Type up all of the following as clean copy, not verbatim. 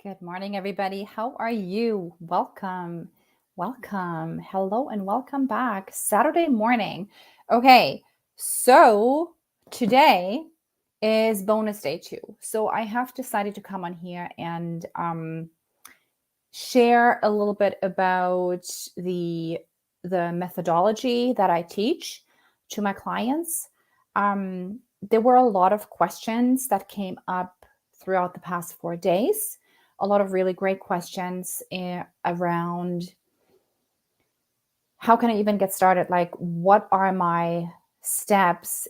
Good morning, everybody. How are you? Welcome. Welcome. Hello and welcome back. Saturday morning. Okay, so today is bonus day 2. So I have decided to come on here and share a little bit about the methodology that I teach to my clients. There were a lot of questions that came up throughout the past 4 days. A lot of really great questions around how can I even get started? Like, what are my steps?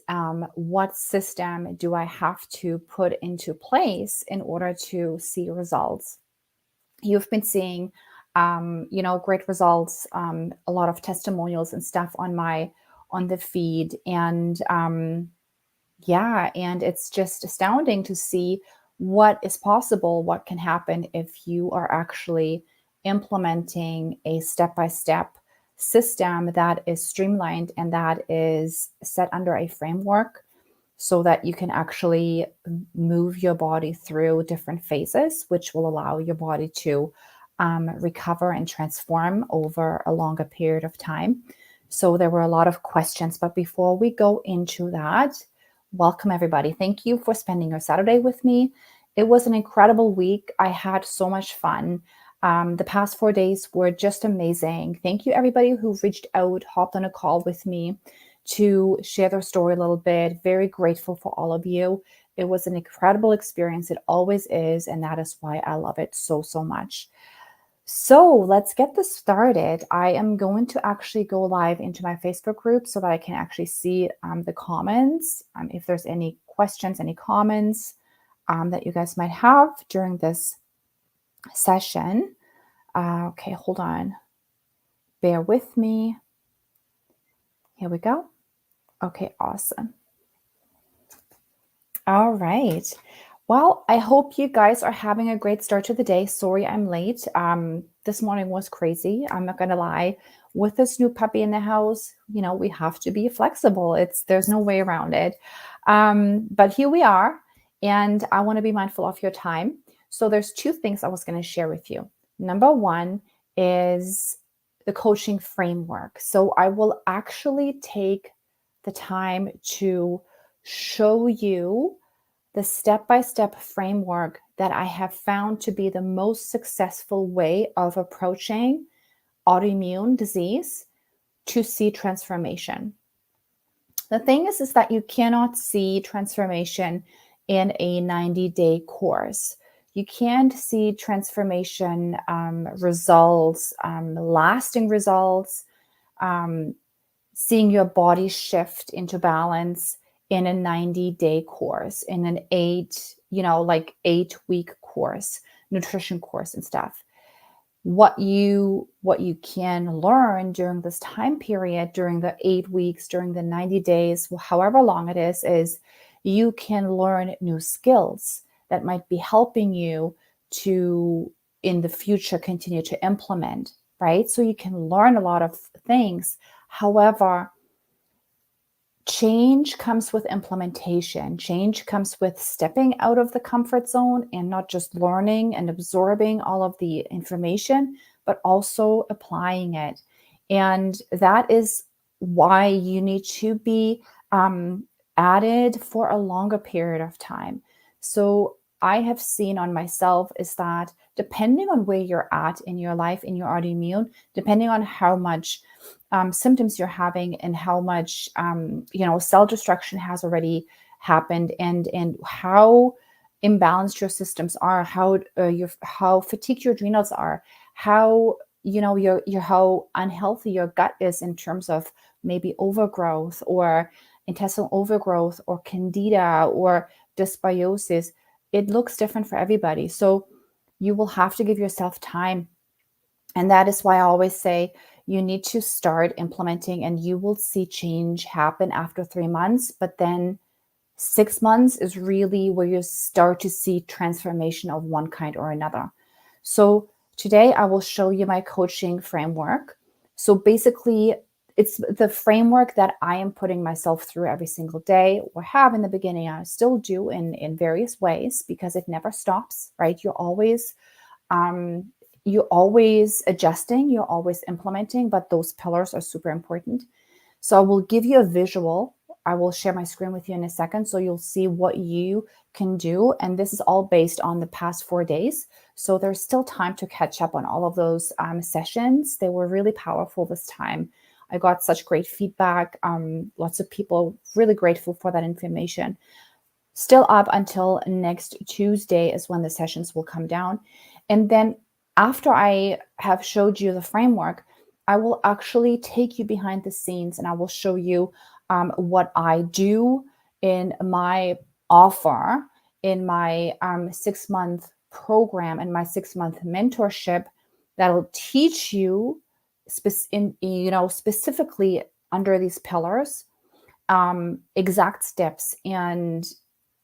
What system do I have to put into place in order to see results? You've been seeing, great results, a lot of testimonials and stuff on the feed, and and it's just astounding to see what is possible, what can happen if you are actually implementing a step-by-step system that is streamlined and that is set under a framework so that you can actually move your body through different phases, which will allow your body to recover and transform over a longer period of time. So there were a lot of questions, but before we go into that, welcome everybody. Thank you for spending your Saturday with me. It was an incredible week. I had so much fun. The past 4 days were just amazing. Thank you everybody who reached out, hopped on a call with me to share their story a little bit. Very grateful for all of you. It was an incredible experience. It always is. And that is why I love it so, so much. So let's get this started. I am going to actually go live into my Facebook group so that I can actually see the comments. If there's any questions, any comments that you guys might have during this session. Okay, hold on. Bear with me. Here we go. Okay, awesome. All right. Well, I hope you guys are having a great start to the day. Sorry I'm late. This morning was crazy. I'm not going to lie. With this new puppy in the house, we have to be flexible. There's no way around it. But here we are, and I want to be mindful of your time. So there's 2 things I was going to share with you. Number 1 is the coaching framework. So I will actually take the time to show you the step-by-step framework that I have found to be the most successful way of approaching autoimmune disease to see transformation. The thing is that you cannot see transformation in a 90-day course. You can't see transformation results, lasting results, seeing your body shift into balance in a 90-day course, in an 8-week course, nutrition course and stuff. What you can learn during this time period, during the 8 weeks, during the 90 days, however long it is you can learn new skills that might be helping you to, in the future, continue to implement, right? So you can learn a lot of things. However, change comes with implementation. Change comes with stepping out of the comfort zone and not just learning and absorbing all of the information, but also applying it. And that is why you need to be added for a longer period of time. So I have seen on myself is that depending on where you're at in your life, in your autoimmune, depending on how much symptoms you're having and how much cell destruction has already happened, and how imbalanced your systems are, how fatigued your adrenals are, how how unhealthy your gut is in terms of maybe overgrowth or intestinal overgrowth or candida or dysbiosis. It looks different for everybody. So you will have to give yourself time. And that is why I always say you need to start implementing, and you will see change happen after 3 months. But then 6 months is really where you start to see transformation of one kind or another. So today I will show you my coaching framework. So basically, it's the framework that I am putting myself through every single day, or have in the beginning. I still do in various ways, because it never stops, right? You're always You're always adjusting, you're always implementing, but those pillars are super important. So I will give you a visual. I will share my screen with you in a second so you'll see what you can do. And this is all based on the past 4 days. So there's still time to catch up on all of those sessions. They were really powerful this time. I got such great feedback. Lots of people really grateful for that information. Still up until next Tuesday is when the sessions will come down. And then after I have showed you the framework, I will actually take you behind the scenes and I will show you what I do in my offer, in my 6-month program and my 6-month mentorship that'll teach you specifically under these pillars, exact steps, and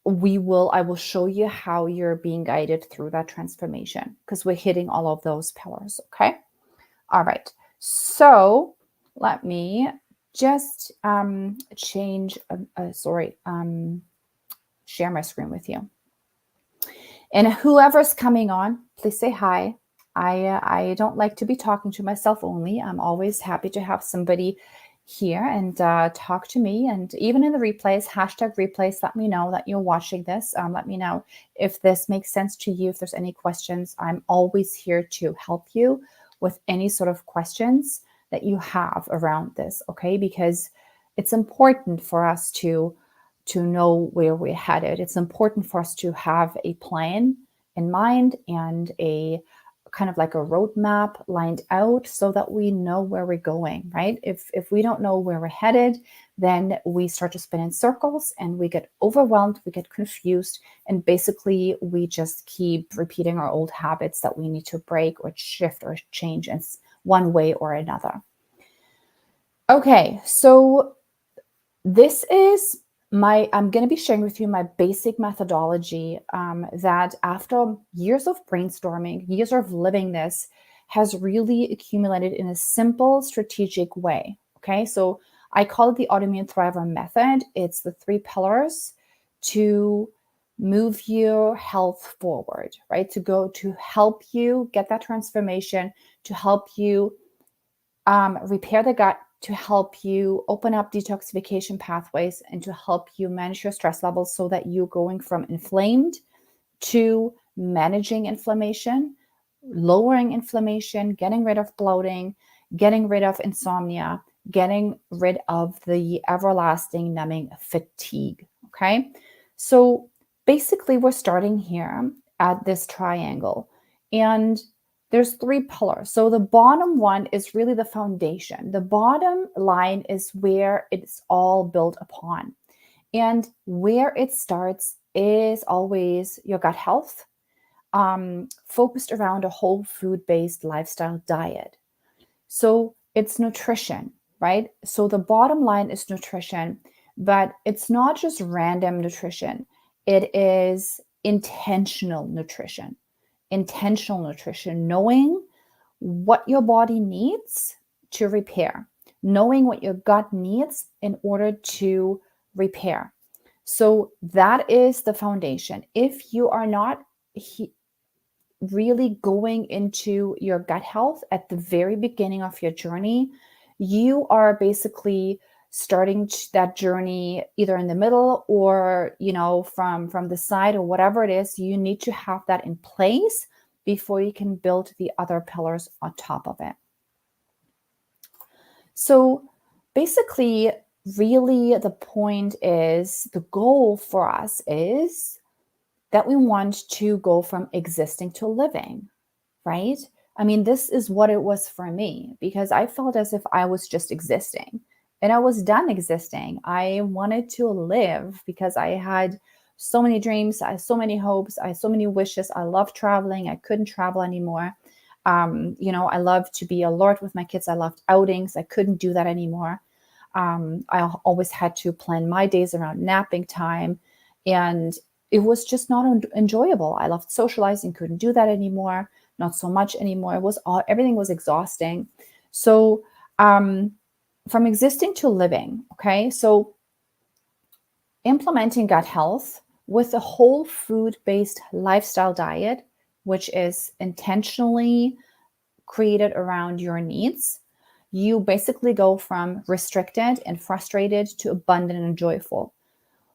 I will show you how you're being guided through that transformation because we're hitting all of those pillars. Okay. All right. So let me just share my screen with you. And whoever's coming on, please say hi. I don't like to be talking to myself only. I'm always happy to have somebody here and talk to me. And even in the replays, #replays, let me know that you're watching this. Let me know if this makes sense to you, if there's any questions. I'm always here to help you with any sort of questions that you have around this, okay? Because it's important for us to know where we're headed. It's important for us to have a plan in mind and a kind of like a roadmap lined out so that we know where we're going, right? If we don't know where we're headed, then we start to spin in circles and we get overwhelmed, we get confused, and basically we just keep repeating our old habits that we need to break or shift or change in one way or another. Okay, so this is I'm going to be sharing with you my basic methodology that after years of brainstorming, years of living this, has really accumulated in a simple, strategic way. Okay, so I call it the Autoimmune Thriver method. It's the 3 pillars to move your health forward, right? To help you get that transformation, to help you repair the gut, to help you open up detoxification pathways, and to help you manage your stress levels so that you're going from inflamed to managing inflammation, lowering inflammation, getting rid of bloating, getting rid of insomnia, getting rid of the everlasting numbing fatigue. Okay. So basically, we're starting here at this triangle, and there's 3 pillars. So the bottom one is really the foundation. The bottom line is where it's all built upon. And where it starts is always your gut health, focused around a whole food-based lifestyle diet. So it's nutrition, right? So the bottom line is nutrition, but it's not just random nutrition. It is intentional nutrition. Intentional nutrition, knowing what your body needs to repair, knowing what your gut needs in order to repair. So that is the foundation. If you are not really going into your gut health at the very beginning of your journey, you are basically starting that journey either in the middle or from the side or whatever it is. You need to have that in place before you can build the other pillars on top of it. So basically, really the point is, the goal for us is that we want to go from existing to living, right? I mean, this is what it was for me, because I felt as if I was just existing and I was done existing. I wanted to live because I had so many dreams, I had so many hopes, I had so many wishes. I loved traveling. I couldn't travel anymore. I loved to be alert with my kids. I loved outings. I couldn't do that anymore. I always had to plan my days around napping time, and it was just not enjoyable. I loved socializing, couldn't do that anymore, not so much anymore. Everything was exhausting. So from existing to living, okay? So implementing gut health with a whole food-based lifestyle diet which is intentionally created around your needs, you basically go from restricted and frustrated to abundant and joyful.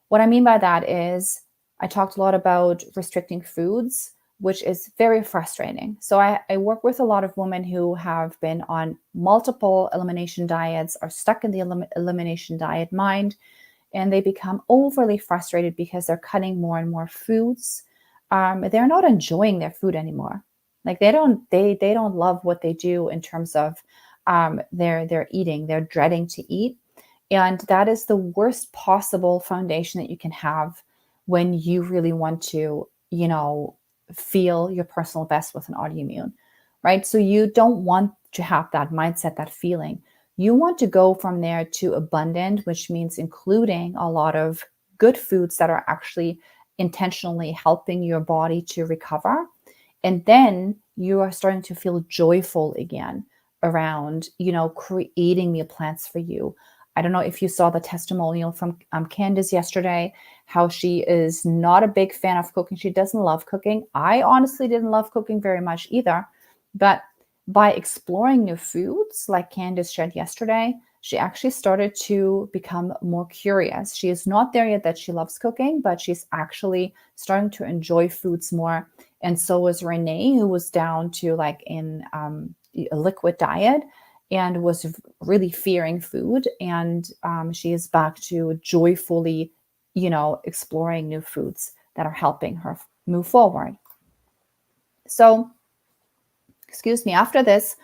What I mean by that is I talked a lot about restricting foods, which is very frustrating. So I work with a lot of women who have been on multiple elimination diets, are stuck in the elimination diet mind, and they become overly frustrated because they're cutting more and more foods. They're not enjoying their food anymore. Like they don't love what they do in terms of their eating. They're dreading to eat, and that is the worst possible foundation that you can have when you really want to, feel your personal best with an autoimmune, right? So you don't want to have that mindset, that feeling. You want to go from there to abundant, which means including a lot of good foods that are actually intentionally helping your body to recover. And then you are starting to feel joyful again around, creating meal plans for you. I don't know if you saw the testimonial from Candace yesterday, how she is not a big fan of cooking. She doesn't love cooking. I honestly didn't love cooking very much either. But by exploring new foods, like Candace shared yesterday, she actually started to become more curious. She is not there yet that she loves cooking, but she's actually starting to enjoy foods more. And so was Renee, who was down to like in a liquid diet and was really fearing food. And she is back to joyfully, exploring new foods that are helping her move forward. So, excuse me, after this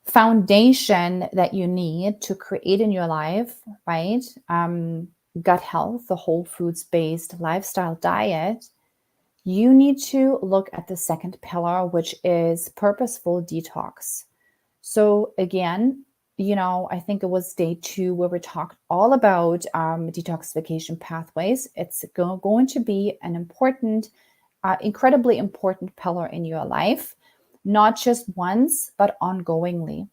foundation that you need to create in your life, right? Gut health, the whole foods based lifestyle diet, you need to look at the second pillar, which is purposeful detox. So again, I think it was day 2 where we talked all about detoxification pathways. It's going to be an important, incredibly important pillar in your life, not just once, but ongoingly.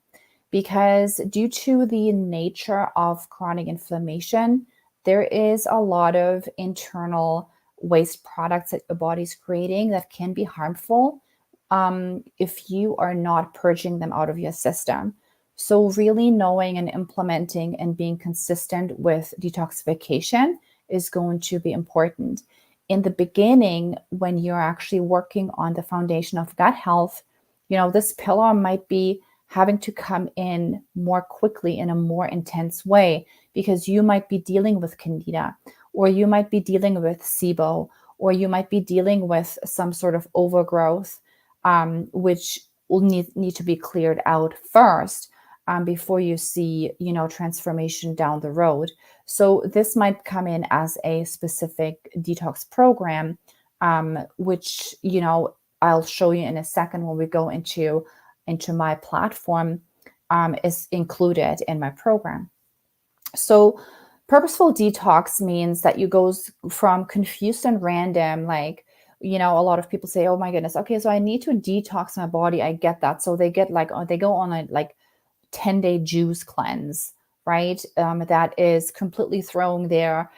Because due to the nature of chronic inflammation, there is a lot of internal waste products that your body's creating that can be harmful if you are not purging them out of your system. So really knowing and implementing and being consistent with detoxification is going to be important. In the beginning, when you're actually working on the foundation of gut health, this pillar might be having to come in more quickly in a more intense way because you might be dealing with candida, or you might be dealing with SIBO, or you might be dealing with some sort of overgrowth, which will need to be cleared out first before you see, transformation down the road. So this might come in as a specific detox program, which, I'll show you in a second when we go into my platform, is included in my program. So purposeful detox means that you go from confused and random, like, a lot of people say, oh my goodness, okay, so I need to detox my body. I get that. So they get they go on a 10-day juice cleanse, right? That is completely throwing their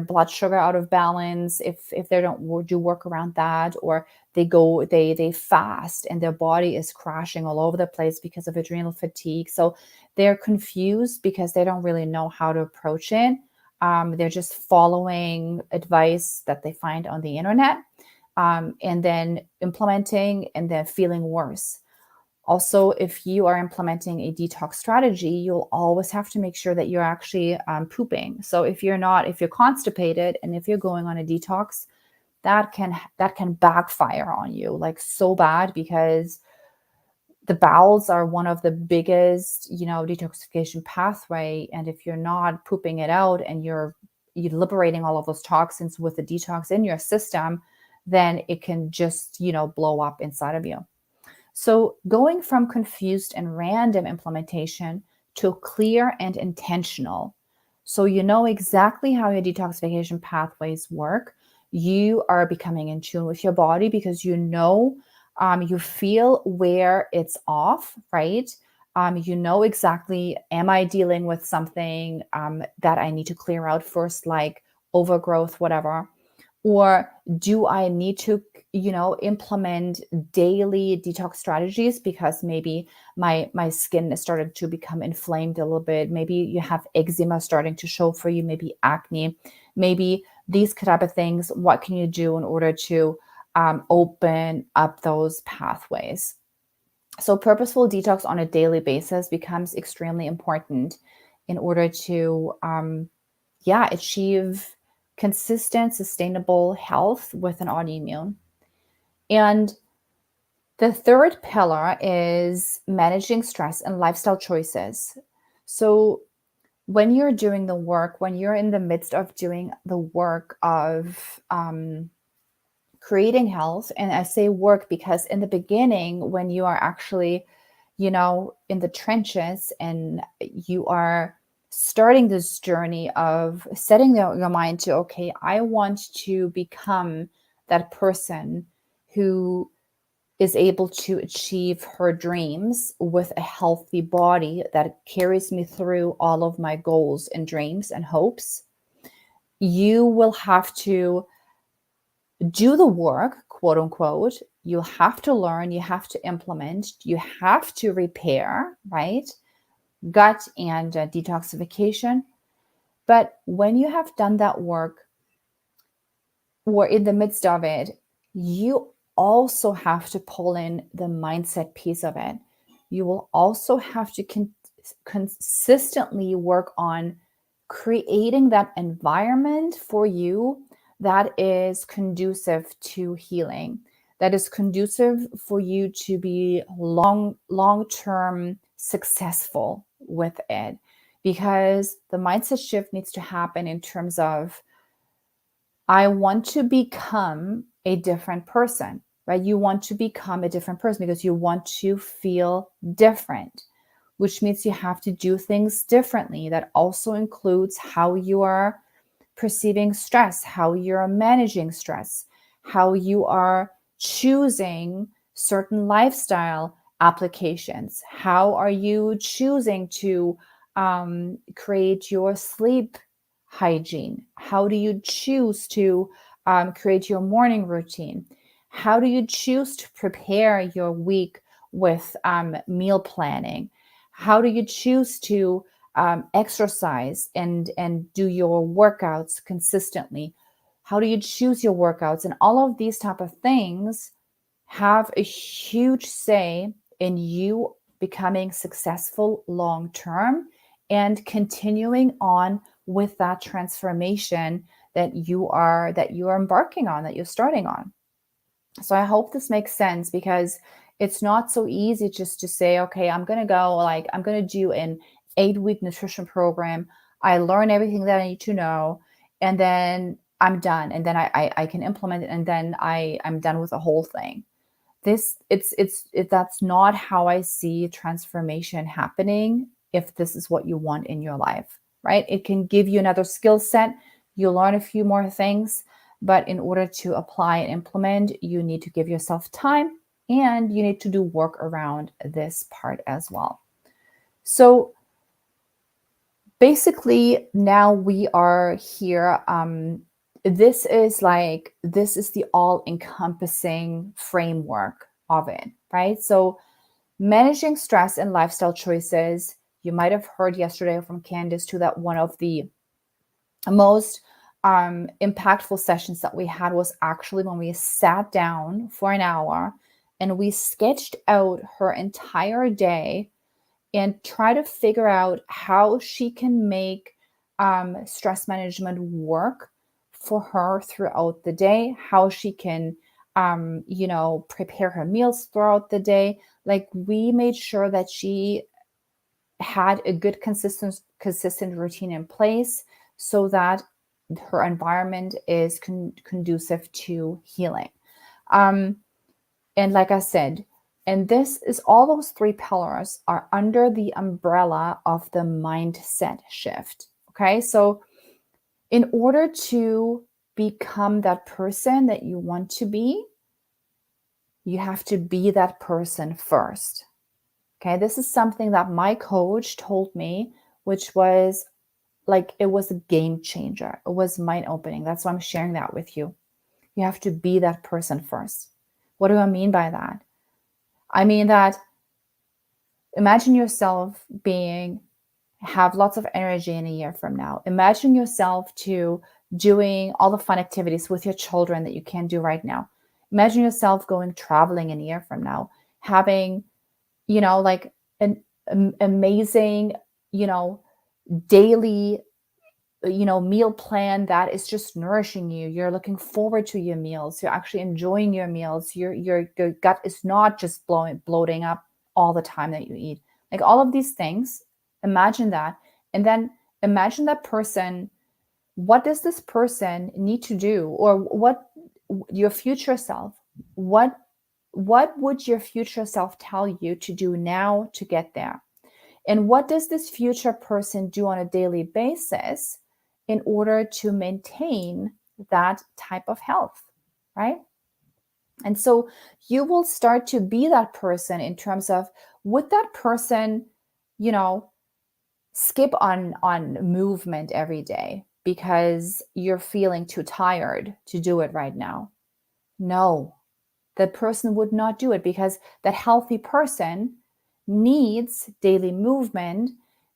blood sugar out of balance if they don't do work around that, or they fast and their body is crashing all over the place because of adrenal fatigue. So they're confused because they don't really know how to approach it. They're just following advice that they find on the internet, and then implementing and then feeling worse. Also, if you are implementing a detox strategy, you'll always have to make sure that you're actually pooping. So if you're constipated and if you're going on a detox, that can backfire on you like so bad, because the bowels are one of the biggest, detoxification pathway. And if you're not pooping it out and you're liberating all of those toxins with the detox in your system, then it can just, blow up inside of you. So going from confused and random implementation to clear and intentional. So you know exactly how your detoxification pathways work. You are becoming in tune with your body because you feel where it's off, right? You know exactly, am I dealing with something that I need to clear out first, like overgrowth, whatever? Or do I need to, implement daily detox strategies because maybe my skin has started to become inflamed a little bit. Maybe you have eczema starting to show for you, maybe acne, maybe these type of things. What can you do in order to open up those pathways? So purposeful detox on a daily basis becomes extremely important in order to achieve consistent, sustainable health with an autoimmune. And the third pillar is managing stress and lifestyle choices. So when you're doing the work, when you're in the midst of doing the work of creating health, and I say work because in the beginning, when you are actually, in the trenches and you are starting this journey of setting your mind to, okay, I want to become that person who is able to achieve her dreams with a healthy body that carries me through all of my goals and dreams and hopes. You will have to do the work, quote unquote. You have to learn, you have to implement, you have to repair, right? Gut and detoxification. But when you have done that work, or in the midst of it, you also have to pull in the mindset piece of it. You will also have to consistently work on creating that environment for you that is conducive to healing, that is conducive for you to be long-term successful with it. Because the mindset shift needs to happen in terms of, I want to become a different person, right? You want to become a different person because you want to feel different, which means you have to do things differently. That also includes how you are perceiving stress, how you're managing stress, how you are choosing certain lifestyle applications. How are you choosing to create your sleep hygiene? How do you choose to create your morning routine? How do you choose to prepare your week with meal planning? How do you choose to exercise and do your workouts consistently? How do you choose your workouts? And all of these type of things have a huge say in you becoming successful long term and continuing on with that transformation that you are embarking on, that you're starting on. So I hope this makes sense, because it's not so easy just to say, okay, I'm going to do an 8-week nutrition program. I learn everything that I need to know, and then I'm done. And then I can implement it, and then I'm done with the whole thing. That's not how I see transformation happening. If this is what you want in your life, right? It can give you another skill set. You'll learn a few more things, but in order to apply and implement, you need to give yourself time, and you need to do work around this part as well. So basically, now we are here. This is the all-encompassing framework of it, right? So managing stress and lifestyle choices. You might have heard yesterday from Candice too that one of the most impactful sessions that we had was actually when we sat down for an hour and we sketched out her entire day and try to figure out how she can make stress management work for her throughout the day, how she can, prepare her meals throughout the day. Like, we made sure that she had a good, consistent routine in place so that her environment is conducive to healing. And like I said, and this is all those 3 pillars are under the umbrella of the mindset shift. Okay. So in order to become that person that you want to be, you have to be that person first. Okay. This is something that my coach told me, which was like, it was a game changer. It was mind opening. That's why I'm sharing that with you. You have to be that person first. What do I mean by that? I mean that imagine yourself have lots of energy in a year from now. Imagine yourself to doing all the fun activities with your children that you can't do right now. Imagine yourself going traveling in a year from now, having, like an amazing, daily, meal plan that is just nourishing you. You're looking forward to your meals. You're actually enjoying your meals. Your gut is not just bloating up all the time that you eat. Like all of these things, imagine that. And then imagine that person. What does this person need to do? Or what your future self, what would your future self tell you to do now to get there? And what does this future person do on a daily basis in order to maintain that type of health, right? And so you will start to be that person in terms of, would that person, skip on movement every day because you're feeling too tired to do it right now? No, the person would not do it, because that healthy person needs daily movement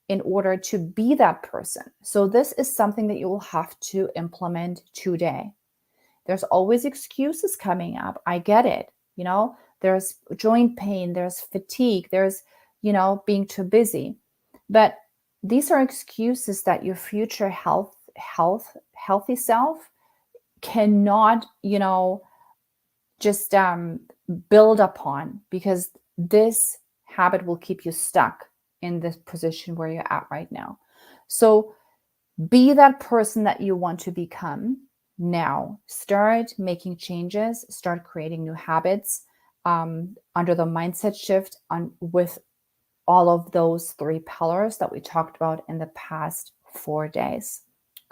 in order to be that person. So this is something that you will have to implement today. There's always excuses coming up. I get it. There's joint pain, there's fatigue, there's, being too busy. But these are excuses that your future healthy self cannot, just build upon, because this habit will keep you stuck in this position where you're at right now. So be that person that you want to become now. Start making changes, start creating new habits under the mindset shift with all of those 3 pillars that we talked about in the past 4 days.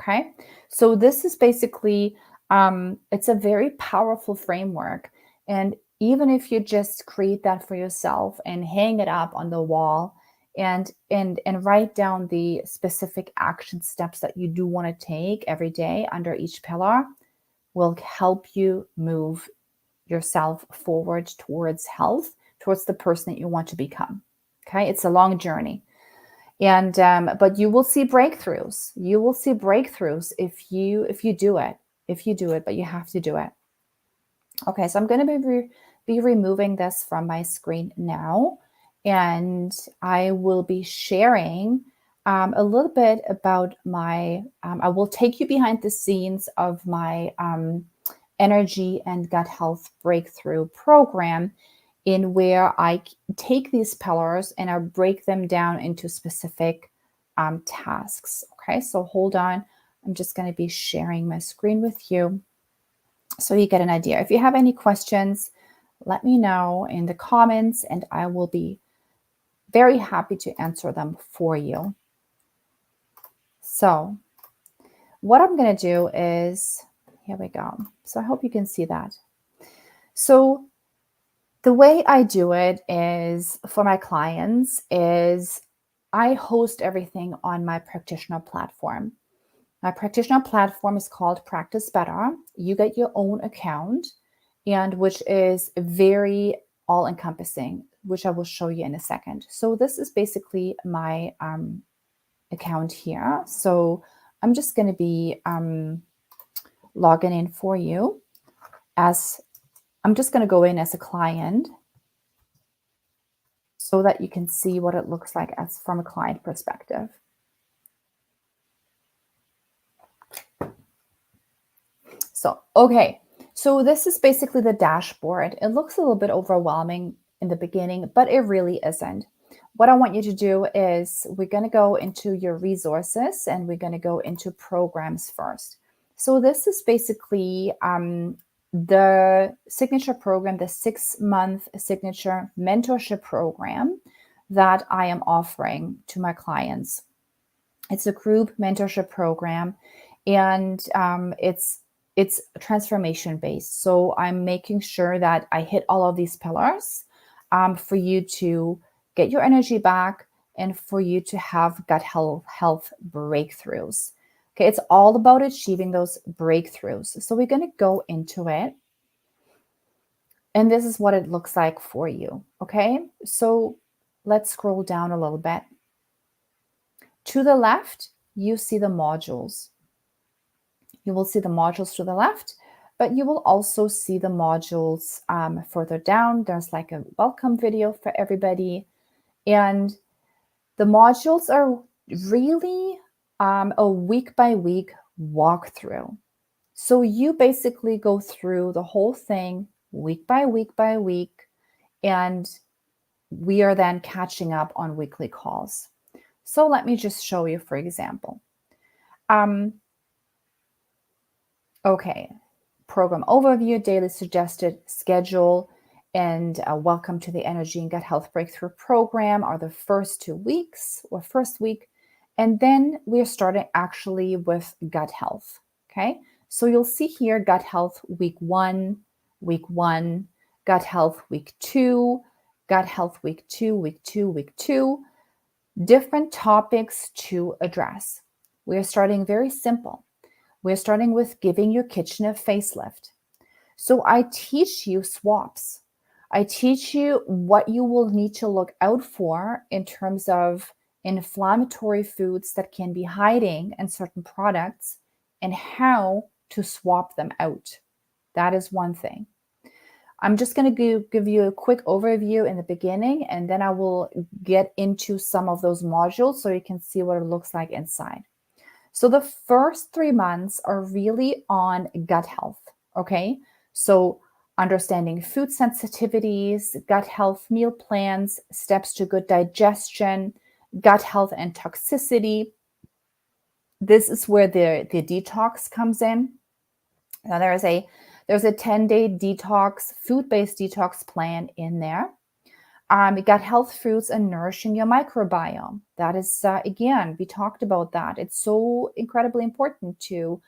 Okay. So this is basically, it's a very powerful framework. And even if you just create that for yourself and hang it up on the wall and write down the specific action steps that you do want to take every day under each pillar, will help you move yourself forward towards health, towards the person that you want to become. Okay. It's a long journey. And but you will see breakthroughs. You will see breakthroughs if you do it. If you do it, but you have to do it. Okay, so I'm going to be removing this from my screen now, and I will be sharing a little bit about my. I will take you behind the scenes of my energy and gut health breakthrough program, in where I take these pillars and I break them down into specific tasks. Okay, so hold on. I'm just going to be sharing my screen with you so you get an idea. If you have any questions, let me know in the comments and I will be very happy to answer them for you. So what I'm going to do is, here we go. So I hope you can see that. So the way I do it is, for my clients, is I host everything on my practitioner platform. My practitioner platform is called Practice Better. You get your own account, and which is very all-encompassing, which I will show you in a second. So this is basically my account here. So I'm just going to be logging in for you as I'm just going to go in as a client so that you can see what it looks like as from a client perspective. So, okay. So this is basically the dashboard. It looks a little bit overwhelming in the beginning, but it really isn't. What I want you to do is, we're going to go into your resources and we're going to go into programs first. So this is basically the signature program, the 6-month signature mentorship program that I am offering to my clients. It's a group mentorship program, and it's transformation based. So I'm making sure that I hit all of these pillars for you to get your energy back and for you to have gut health breakthroughs. Okay, it's all about achieving those breakthroughs. So we're going to go into it. And this is what it looks like for you. Okay, so let's scroll down a little bit. To the left, you see the modules. You will see the modules to the left, but you will also see the modules further down. There's like a welcome video for everybody. And the modules are really a week by week walkthrough. So you basically go through the whole thing week by week by week, and we are then catching up on weekly calls. So let me just show you, for example. Okay, program overview, daily suggested schedule, and welcome to the Energy and Gut Health Breakthrough Program are the first 2 weeks or first week. And then we're starting actually with gut health. Okay, so you'll see here gut health week 1, gut health week 2, gut health week 2, week 2, week 2, different topics to address. We're starting very simple. We're starting with giving your kitchen a facelift. So I teach you swaps. I teach you what you will need to look out for in terms of inflammatory foods that can be hiding in certain products and how to swap them out. That is one thing. I'm just going to give you a quick overview in the beginning, and then I will get into some of those modules so you can see what it looks like inside. So the first 3 months are really on gut health, okay? So understanding food sensitivities, gut health meal plans, steps to good digestion, gut health and toxicity. This is where the detox comes in. Now there's a 10-day detox, food-based detox plan in there. Gut health foods and nourishing your microbiome. That is, again, we talked about that. It's so incredibly important to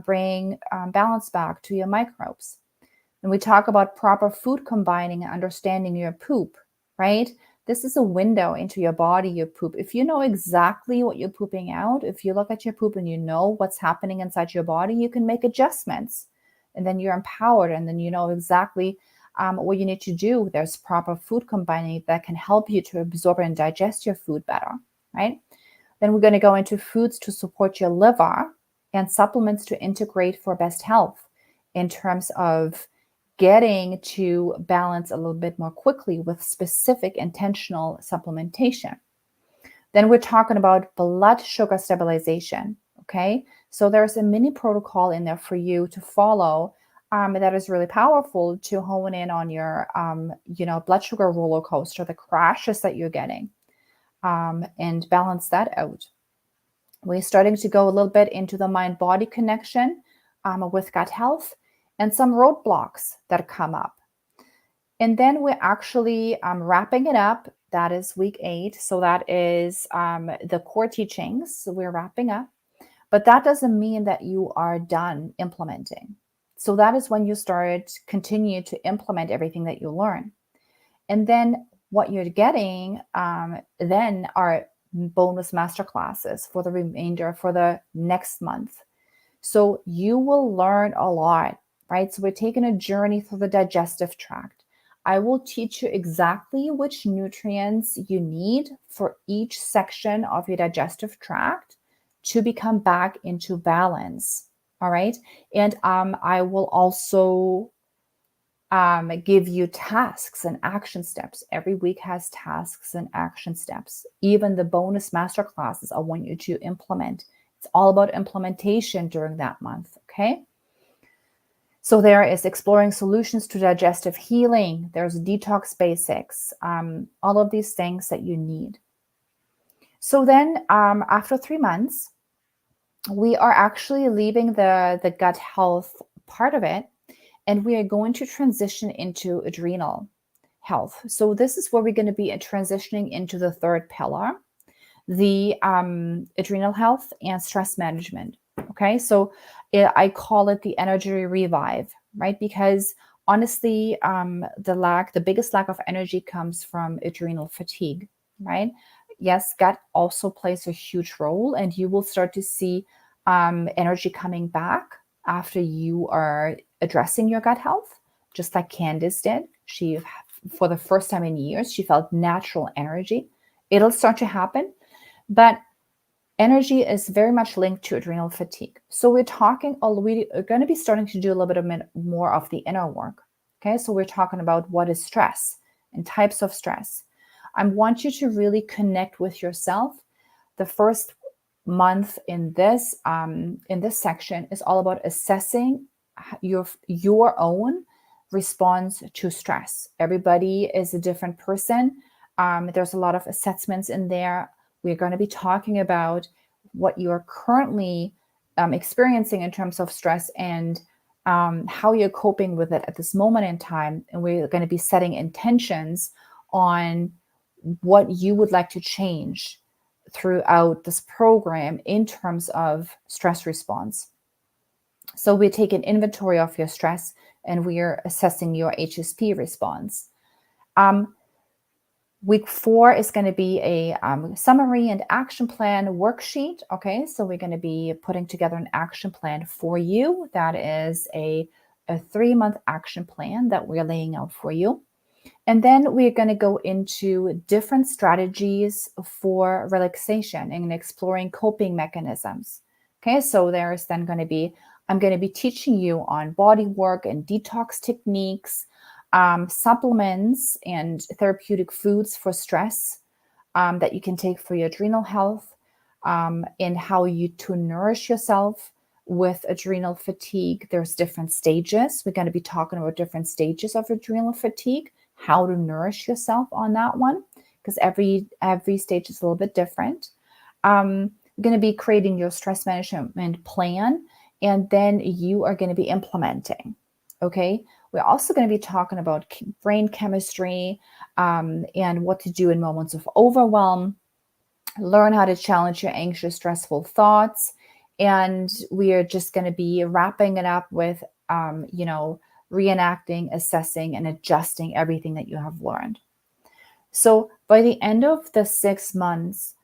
bring balance back to your microbes. And we talk about proper food combining and understanding your poop, right? This is a window into your body, your poop. If you know exactly what you're pooping out, if you look at your poop and you know what's happening inside your body, you can make adjustments. And then you're empowered, and then you know exactly what you need to do. There's proper food combining that can help you to absorb and digest your food better, right? Then we're going to go into foods to support your liver and supplements to integrate for best health in terms of getting to balance a little bit more quickly with specific intentional supplementation. Then we're talking about blood sugar stabilization, okay? So there's a mini protocol in there for you to follow that is really powerful to hone in on your, blood sugar roller coaster, the crashes that you're getting, and balance that out. We're starting to go a little bit into the mind-body connection with gut health and some roadblocks that come up. And then we're actually wrapping it up. That is week 8. So that is the core teachings. So we're wrapping up. But that doesn't mean that you are done implementing. So that is when you continue to implement everything that you learn. And then what you're getting then are bonus masterclasses for the remainder, for the next month. So you will learn a lot, right? So we're taking a journey through the digestive tract. I will teach you exactly which nutrients you need for each section of your digestive tract to become back into balance. All right. And I will also give you tasks and action steps. Every week has tasks and action steps. Even the bonus masterclasses, I want you to implement. It's all about implementation during that month. Okay. So there is exploring solutions to digestive healing. There's detox basics, all of these things that you need. So then after 3 months, we are actually leaving the gut health part of it, and we are going to transition into adrenal health. So this is where we're going to be transitioning into the third pillar, the adrenal health and stress management. Okay, so I call it the energy revive, right? Because honestly, the biggest lack of energy comes from adrenal fatigue, right? Yes, gut also plays a huge role, and you will start to see energy coming back after you are addressing your gut health, just like Candice did. She, for the first time in years, she felt natural energy. It'll start to happen, but energy is very much linked to adrenal fatigue. So we're going to be starting to do a little bit more of the inner work. Okay, so we're talking about what is stress and types of stress. I want you to really connect with yourself. The first month in this section is all about assessing your own response to stress. Everybody is a different person. There's a lot of assessments in there. We're going to be talking about what you're currently experiencing in terms of stress and how you're coping with it at this moment in time. And we're going to be setting intentions on what you would like to change throughout this program in terms of stress response. So we take an inventory of your stress and we are assessing your HSP response. Week 4 is going to be a summary and action plan worksheet. Okay, so we're going to be putting together an action plan for you. That is a 3-month action plan that we're laying out for you. And then we're going to go into different strategies for relaxation and exploring coping mechanisms. Okay, so there's then going to be, I'm going to be teaching you on body work and detox techniques, supplements and therapeutic foods for stress that you can take for your adrenal health, and how you to nourish yourself with adrenal fatigue. There's different stages. We're going to be talking about different stages of adrenal fatigue, how to nourish yourself on that one, because every stage is a little bit different. You're going to be creating your stress management plan, and then you are going to be implementing. Okay. We're also going to be talking about brain chemistry and what to do in moments of overwhelm. Learn how to challenge your anxious, stressful thoughts. And we are just going to be wrapping it up with, reenacting, assessing, and adjusting everything that you have learned. So by the end of the 6 months,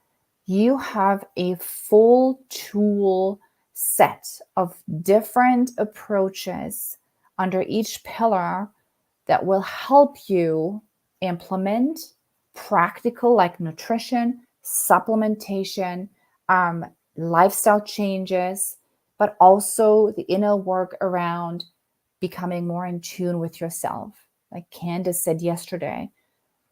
you have a full tool set of different approaches under each pillar that will help you implement practical, like nutrition, supplementation, lifestyle changes, but also the inner work around becoming more in tune with yourself. Like Candice said yesterday,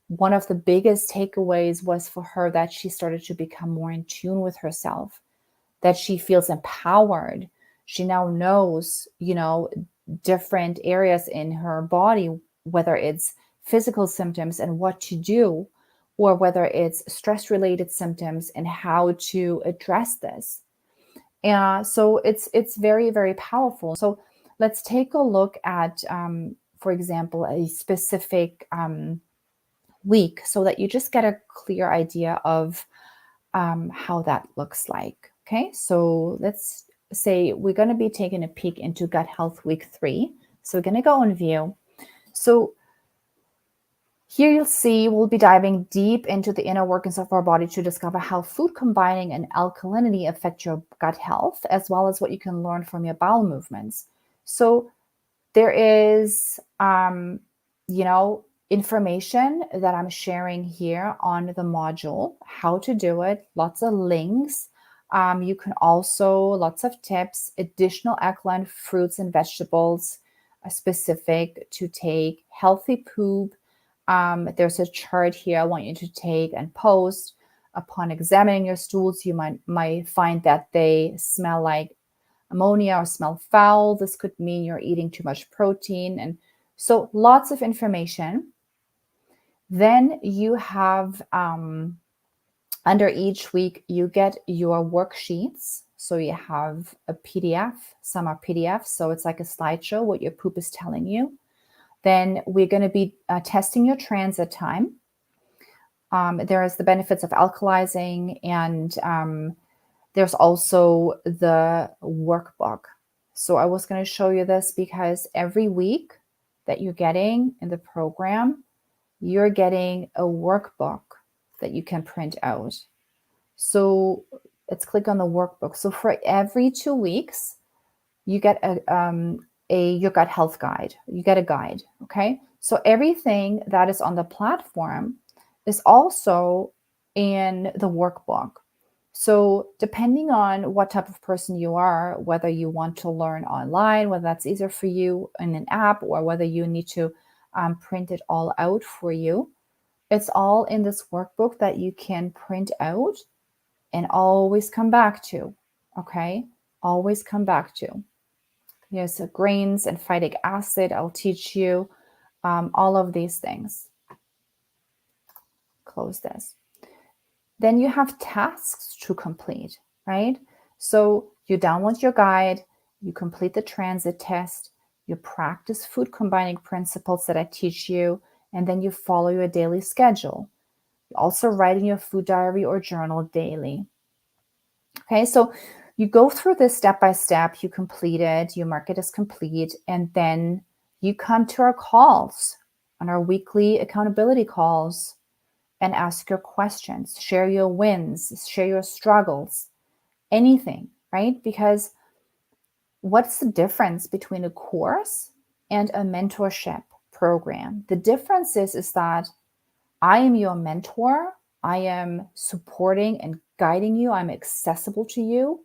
one of the biggest takeaways was for her that she started to become more in tune with herself, that she feels empowered. She now knows, different areas in her body, whether it's physical symptoms and what to do, or whether it's stress-related symptoms and how to address this. And so it's very, very powerful. So let's take a look at, for example, a specific week so that you just get a clear idea of how that looks like. Okay, so let's say we're going to be taking a peek into gut health week 3. So we're going to go on view. So here you'll see we'll be diving deep into the inner workings of our body to discover how food combining and alkalinity affect your gut health, as well as what you can learn from your bowel movements. So there is, information that I'm sharing here on the module, how to do it, lots of links. You can also, lots of tips, additional alkaline fruits and vegetables, specific to take, healthy poop. There's a chart here I want you to take and post. Upon examining your stools, you might find that they smell like ammonia or smell foul. This could mean you're eating too much protein. And so lots of information. Then you have, under each week, you get your worksheets. So you have a PDF, some are PDFs. So it's like a slideshow, what your poop is telling you. Then we're going to be testing your transit time. There is the benefits of alkalizing, and there's also the workbook. So I was going to show you this because every week that you're getting in the program, you're getting a workbook that you can print out. So Let's click on the workbook. So for every 2 weeks, you get your gut health guide. You get a guide, okay? So everything that is on the platform is also in the workbook. So depending on what type of person you are, whether you want to learn online, whether that's easier for you in an app, or whether you need to print it all out for you, it's all in this workbook that you can print out and always come back to, okay? Always come back to. Yes, grains and phytic acid, I'll teach you all of these things. Close this. Then you have tasks to complete, right? So you download your guide, you complete the transit test, you practice food combining principles that I teach you, and then you follow your daily schedule. You also write in your food diary or journal daily. Okay, so you go through this step by step, you complete it, you mark it as complete, and then you come to our calls, on our weekly accountability calls, and ask your questions, share your wins, share your struggles, anything, right? Because what's the difference between a course and a mentorship program? The difference is that I am your mentor. I am supporting and guiding you. I'm accessible to you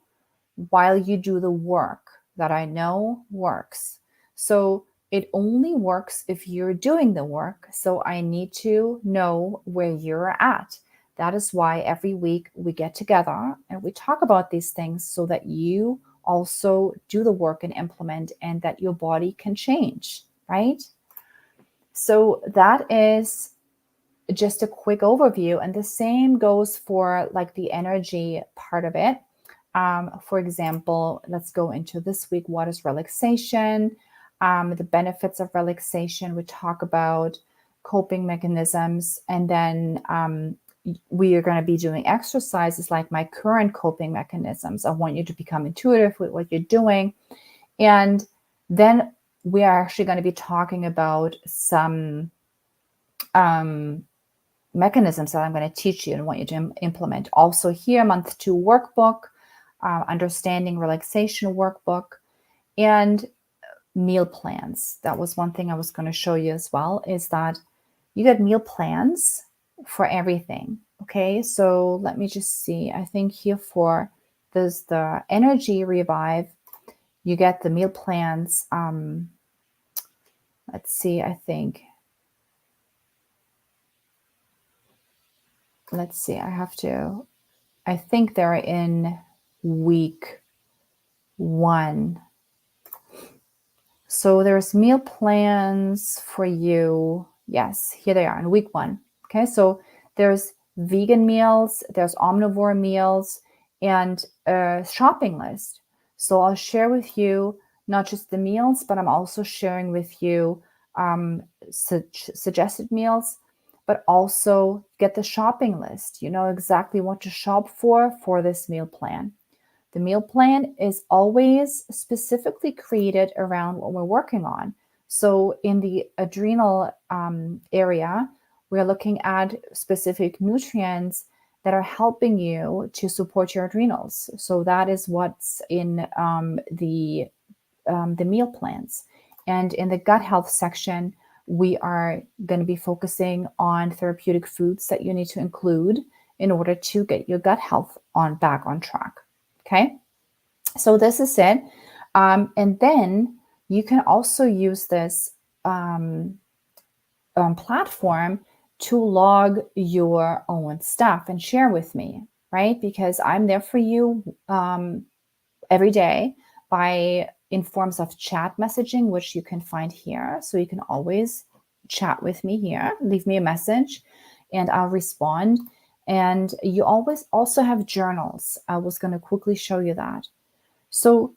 while you do the work that I know works. So it only works if you're doing the work. So I need to know where you're at. That is why every week we get together and we talk about these things so that you also do the work and implement, and that your body can change, right? So that is just a quick overview. And the same goes for like the energy part of it. For example, let's go into this week. What is relaxation? The benefits of relaxation. We talk about coping mechanisms. And then we are going to be doing exercises like my current coping mechanisms. I want you to become intuitive with what you're doing. And then we are actually going to be talking about some mechanisms that I'm going to teach you and want you to implement. Also here, month 2 workbook, understanding relaxation workbook, and meal plans. That was one thing I was going to show you as well, is that you get meal plans for everything. Okay, so let me just see. I think here for there's the energy revive, you get the meal plans. Let's see, I think. Let's see, I think they're in week 1. So there's meal plans for you. Yes, here they are in week 1. Okay, so there's vegan meals, there's omnivore meals, and a shopping list. So I'll share with you not just the meals, but I'm also sharing with you suggested meals, but also get the shopping list. You know exactly what to shop for this meal plan. The meal plan is always specifically created around what we're working on. So in the adrenal area, we're looking at specific nutrients that are helping you to support your adrenals. So that is what's in the meal plans. And in the gut health section, we are going to be focusing on therapeutic foods that you need to include in order to get your gut health back on track. Okay, so this is it. And then you can also use this platform to log your own stuff and share with me, right? Because I'm there for you every day in forms of chat messaging, which you can find here. So you can always chat with me here, leave me a message, and I'll respond. And you always also have journals. I was going to quickly show you that. So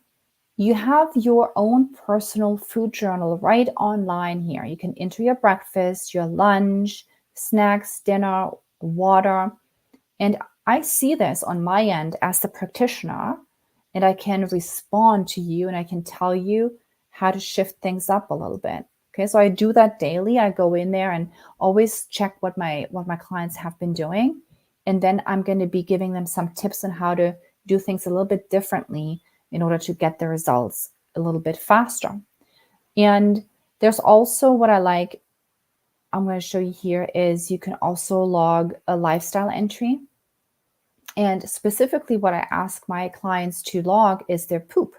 you have your own personal food journal right online here. You can enter your breakfast, your lunch, snacks, dinner, water. And I see this on my end as the practitioner, and I can respond to you and I can tell you how to shift things up a little bit. Okay, so I do that daily. I go in there and always check what my clients have been doing. And then I'm going to be giving them some tips on how to do things a little bit differently in order to get the results a little bit faster. And there's also what I like, I'm going to show you here, is you can also log a lifestyle entry. And specifically what I ask my clients to log is their poop.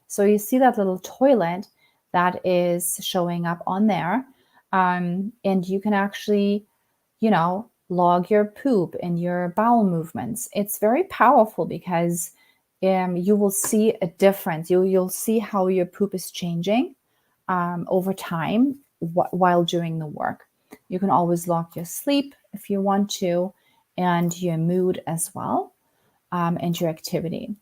So you see that little toilet that is showing up on there. And you can actually, log your poop and your bowel movements. It's very powerful because you will see a difference. You'll see how your poop is changing over time while doing the work. You can always log your sleep if you want to, and your mood as well, and your activity.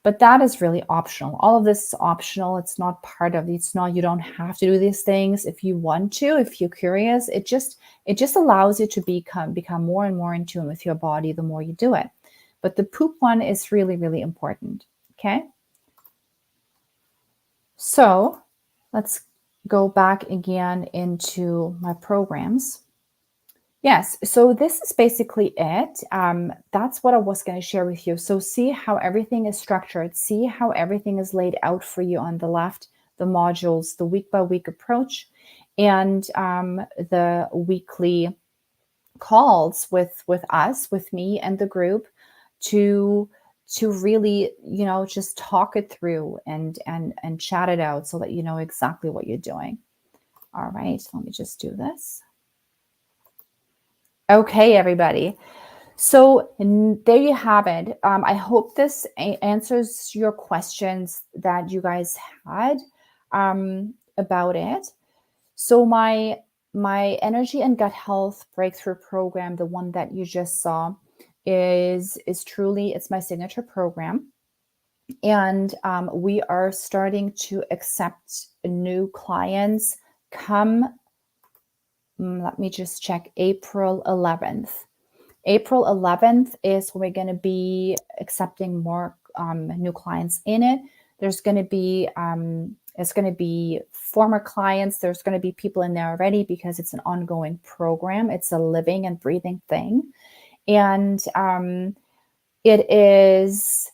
But that is really optional. All of this is optional. It's not part of it. It's not, you don't have to do these things if you want to, if you're curious. It just allows you to become more and more in tune with your body the more you do it. But the poop one is really, really important. Okay. So let's go back again into my programs. Yes, so this is basically it. That's what I was going to share with you. So see how everything is structured. See how everything is laid out for you on the left, the modules, the week-by-week approach, and the weekly calls with us, with me and the group to really, just talk it through and chat it out so that you know exactly what you're doing. All right, let me just do this. Okay, everybody. So there you have it. I hope this answers your questions that you guys had about it. So my energy and gut health breakthrough program, the one that you just saw, is truly, it's my signature program. And we are starting to accept new clients come, let me just check, April 11th. April 11th is when we're going to be accepting more new clients in it. There's going to be it's going to be former clients. There's going to be people in there already because it's an ongoing program. It's a living and breathing thing, and it is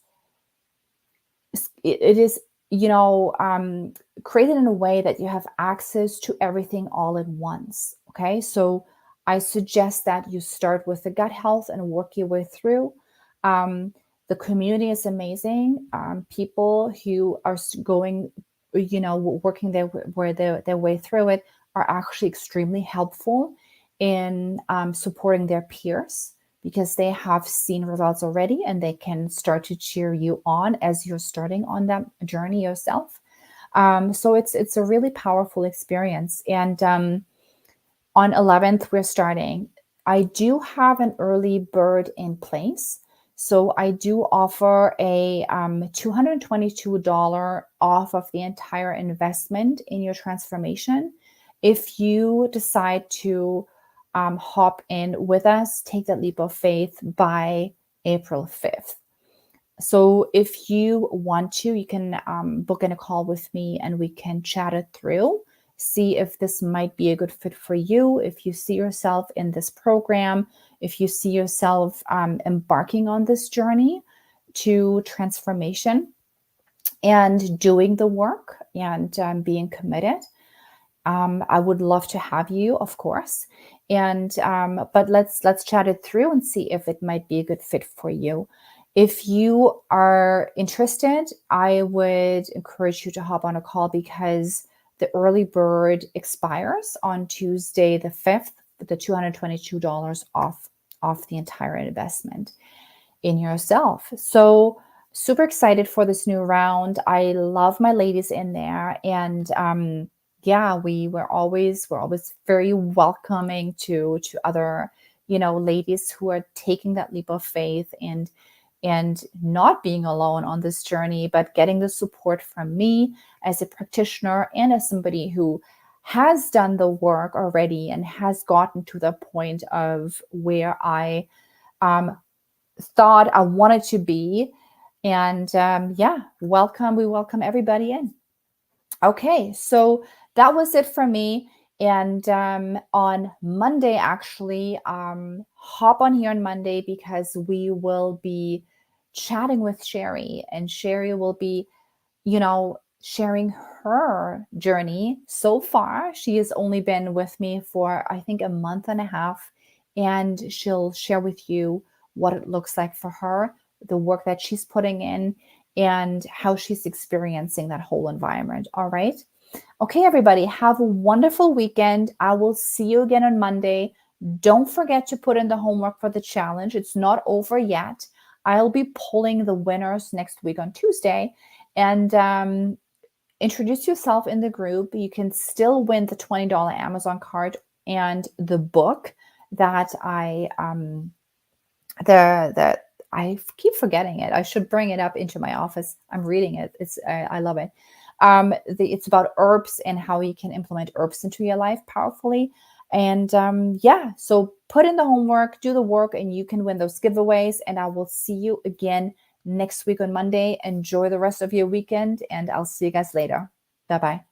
created in a way that you have access to everything all at once. Okay, so I suggest that you start with the gut health and work your way through. The community is amazing. People who are going, working their way through it are actually extremely helpful in supporting their peers because they have seen results already and they can start to cheer you on as you're starting on that journey yourself. So it's a really powerful experience. And on 11th, we're starting. I do have an early bird in place. So I do offer a $222 off of the entire investment in your transformation. If you decide to hop in with us, take that leap of faith by April 5th. So if you want to, you can book in a call with me and we can chat it through, see if this might be a good fit for you, if you see yourself in this program, if you see yourself embarking on this journey to transformation and doing the work and being committed. I would love to have you, of course. And but let's chat it through and see if it might be a good fit for you. If you are interested, I would encourage you to hop on a call because the early bird expires on Tuesday the 5th with the $222 off the entire investment in yourself. So super excited for this new round. I love my ladies in there, and we're always very welcoming to other ladies who are taking that leap of faith and not being alone on this journey, but getting the support from me as a practitioner and as somebody who has done the work already and has gotten to the point of where I thought I wanted to be. And welcome. We welcome everybody in. Okay, so that was it for me. And on Monday, actually, hop on here on Monday because we will be chatting with Sherry, and Sherry will be, sharing her journey. So far, she has only been with me for, I think, a month and a half, and she'll share with you what it looks like for her, the work that she's putting in, and how she's experiencing that whole environment. All right. Okay, everybody, have a wonderful weekend. I will see you again on Monday. Don't forget to put in the homework for the challenge. It's not over yet. I'll be pulling the winners next week on Tuesday. And introduce yourself in the group. You can still win the $20 Amazon card and the book that I keep forgetting it. I should bring it up into my office. I'm reading it. I love it. It's about herbs and how you can implement herbs into your life powerfully. And so put in the homework, do the work, and you can win those giveaways. And I will see you again next week on Monday. Enjoy the rest of your weekend, and I'll see you guys later. Bye-bye.